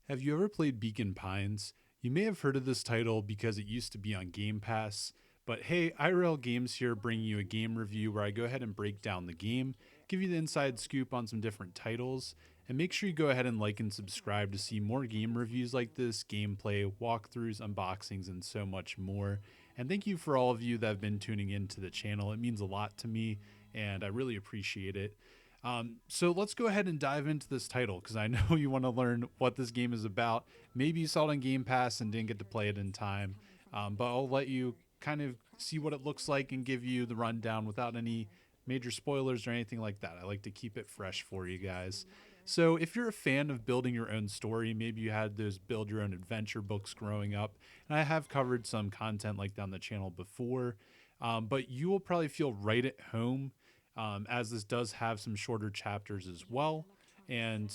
Have you ever played Beacon Pines? You may have heard of this title because it used to be on Game Pass, but hey, IRL Games here bringing you a game review where I go ahead and break down the game, give you the inside scoop on some different titles, and make sure you go ahead and like and subscribe to see more game reviews like this, gameplay, walkthroughs, unboxings, and so much more. And thank you for all of you that have been tuning into the channel. It means a lot to me, and I really appreciate it. So let's go ahead and dive into this title because I know you want to learn what this game is about. Maybe you saw it on Game Pass and didn't get to play it in time, but I'll let you kind of see what it looks like and give you the rundown without any major spoilers or anything like that. I like to keep it fresh for you guys. So if you're a fan of building your own story, maybe you had those build your own adventure books growing up, and I have covered some content like that on the channel before, but you will probably feel right at home, as this does have some shorter chapters as well. And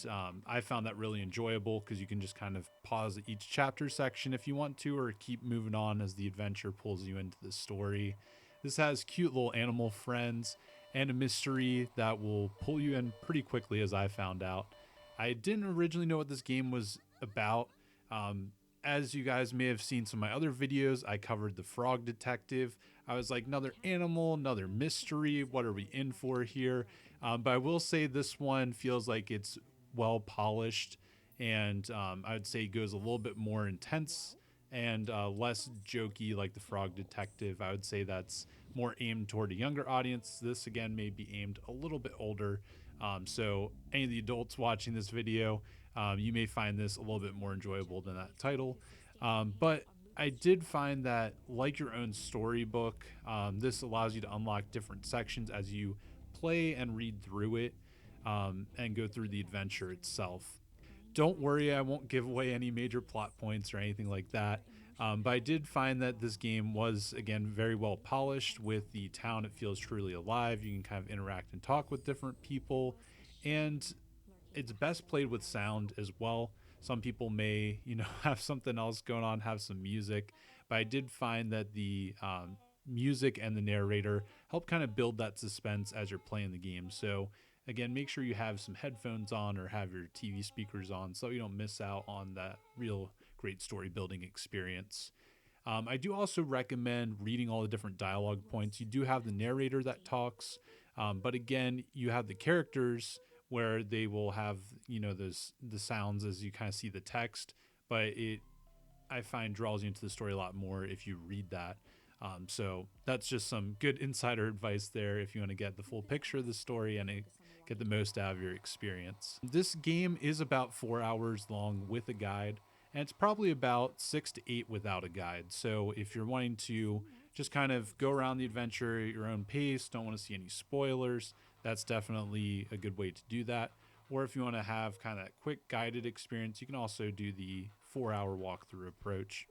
I found that really enjoyable because you can just kind of pause at each chapter section if you want to, or keep moving on as the adventure pulls you into the story. This has cute little animal friends and a mystery that will pull you in pretty quickly, as I found out. I didn't originally know what this game was about. Um, as you guys may have seen some of my other videos, I covered the Frog Detective. I was like, another animal, another mystery. What are we in for here? But I will say this one feels like it's well polished, and I would say it goes a little bit more intense and less jokey like the Frog Detective. I would say that's more aimed toward a younger audience. This again may be aimed a little bit older. So any of the adults watching this video, you may find this a little bit more enjoyable than that title. But I did find that, like your own storybook, this allows you to unlock different sections as you play and read through it, and go through the adventure itself. Don't worry, I won't give away any major plot points or anything like that. But I did find that this game was, again, very well polished. With the town, it feels truly alive. You can kind of interact and talk with different people. And it's best played with sound as well. Some people may, have something else going on, have some music. But I did find that the music and the narrator help kind of build that suspense as you're playing the game. So again, make sure you have some headphones on or have your TV speakers on so you don't miss out on that real great story building experience. I do also recommend reading all the different dialogue points. You do have the narrator that talks, but again, you have the characters where they will have the sounds as you kind of see the text, but it I find draws you into the story a lot more if you read that. So that's just some good insider advice there if you want to get the full picture of the story and get the most out of your experience. This game is about 4 hours long with a guide, and it's probably about 6 to 8 without a guide. So if you're wanting to just kind of go around the adventure at your own pace, don't want to see any spoilers, that's definitely a good way to do that. Or if you want to have kind of that quick guided experience, you can also do the 4 hour walkthrough approach.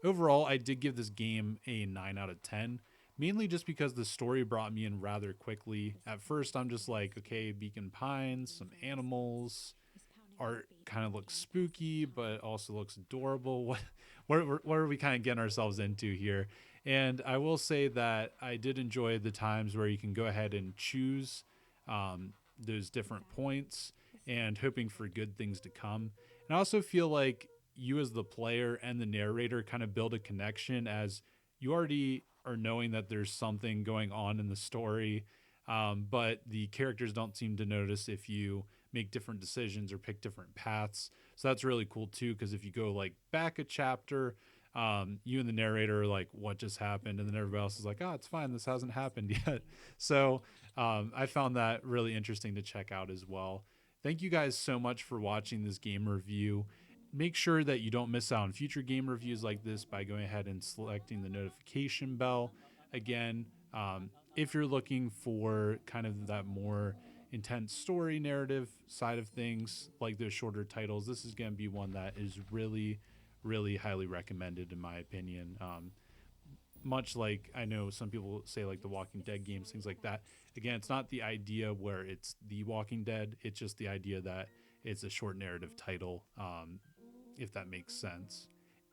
Overall, I did give this game a 9 out of 10, mainly just because the story brought me in rather quickly. At first, I'm just like, okay, Beacon Pines, some animals, art kind of looks spooky, but also looks adorable. What are we kind of getting ourselves into here? And I will say that I did enjoy the times where you can go ahead and choose those different points and hoping for good things to come. And I also feel like you as the player and the narrator kind of build a connection as you already are knowing that there's something going on in the story, but the characters don't seem to notice if you make different decisions or pick different paths. So that's really cool too, because if you go like back a chapter, you and the narrator are like, what just happened? And then everybody else is like, oh, it's fine, this hasn't happened yet. So I found that really interesting to check out as well. Thank you guys so much for watching this game review. Make sure that you don't miss out on future game reviews like this by going ahead and selecting the notification bell. Again, if you're looking for kind of that more intense story narrative side of things, like those shorter titles, this is going to be one that is really, really highly recommended in my opinion. Much like I know some people say like the Walking Dead games, things like that. Again, it's not the idea where it's the Walking Dead. It's just the idea that it's a short narrative title, if that makes sense.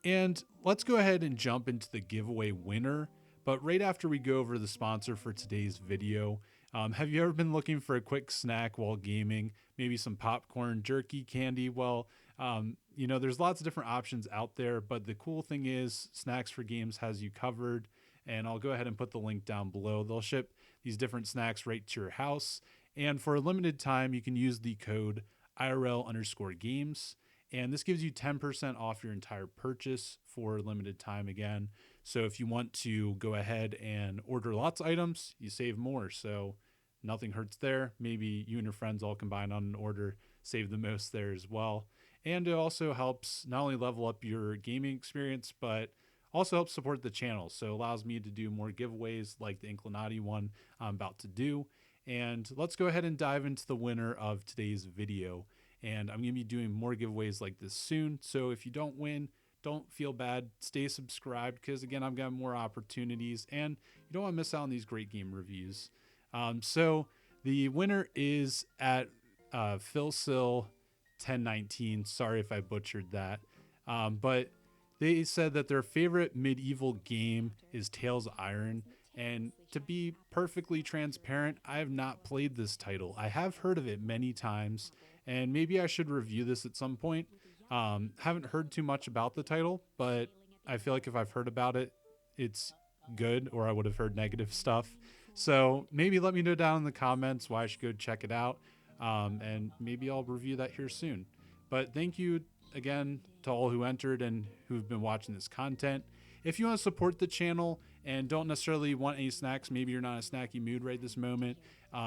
And let's go ahead and jump into the giveaway winner. But right after we go over the sponsor for today's video, have you ever been looking for a quick snack while gaming? Maybe some popcorn, jerky, candy? Well, you know, there's lots of different options out there, but the cool thing is Snacks for Games has you covered. And I'll go ahead and put the link down below. They'll ship these different snacks right to your house. And for a limited time, you can use the code IRL_games. And this gives you 10% off your entire purchase for a limited time again. So if you want to go ahead and order lots of items, you save more. So nothing hurts there. Maybe you and your friends all combine on an order, save the most there as well. And it also helps not only level up your gaming experience, but also helps support the channel. So it allows me to do more giveaways like the Inclinati one I'm about to do. And let's go ahead and dive into the winner of today's video. And I'm going to be doing more giveaways like this soon. So if you don't win, don't feel bad. Stay subscribed because, again, I've got more opportunities and you don't want to miss out on these great game reviews. So the winner is at PhilSill 1019. Sorry if I butchered that. But they said that their favorite medieval game is Tales of Iron. And to be perfectly transparent, I have not played this title. I have heard of it many times, and maybe I should review this at some point. Haven't heard too much about the title, but I feel like if I've heard about it, it's good, or I would have heard negative stuff. So maybe let me know down in the comments why I should go check it out, and maybe I'll review that here soon. But thank you again to all who entered and who've been watching this content. If you want to support the channel and don't necessarily want any snacks, maybe you're not in a snacky mood right this moment,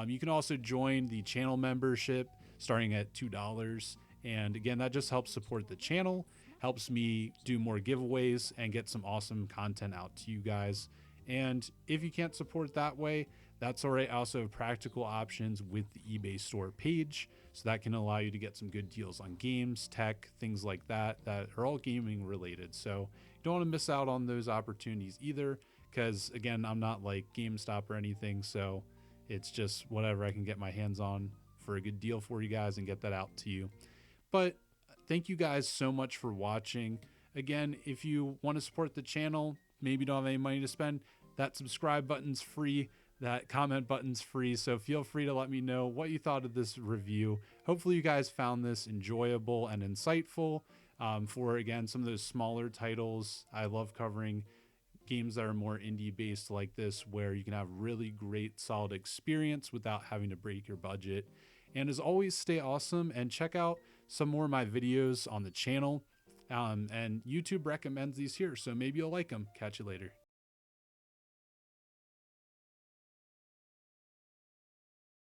you can also join the channel membership starting at $2. And again, that just helps support the channel, helps me do more giveaways and get some awesome content out to you guys. And if you can't support that way, that's all right. I also have practical options with the eBay store page. So that can allow you to get some good deals on games, tech, things like that, that are all gaming related. So you don't want to miss out on those opportunities either. Because again, I'm not like GameStop or anything. So it's just whatever I can get my hands on for a good deal for you guys and get that out to you. But thank you guys so much for watching. Again, if you want to support the channel, maybe you don't have any money to spend, that subscribe button's free. That comment button's free, so feel free to let me know what you thought of this review. Hopefully you guys found this enjoyable and insightful. For, again, some of those smaller titles, I love covering games that are more indie based like this, where you can have really great solid experience without having to break your budget. And as always, stay awesome and check out some more of my videos on the channel. And YouTube recommends these here, so maybe you'll like them. Catch you later.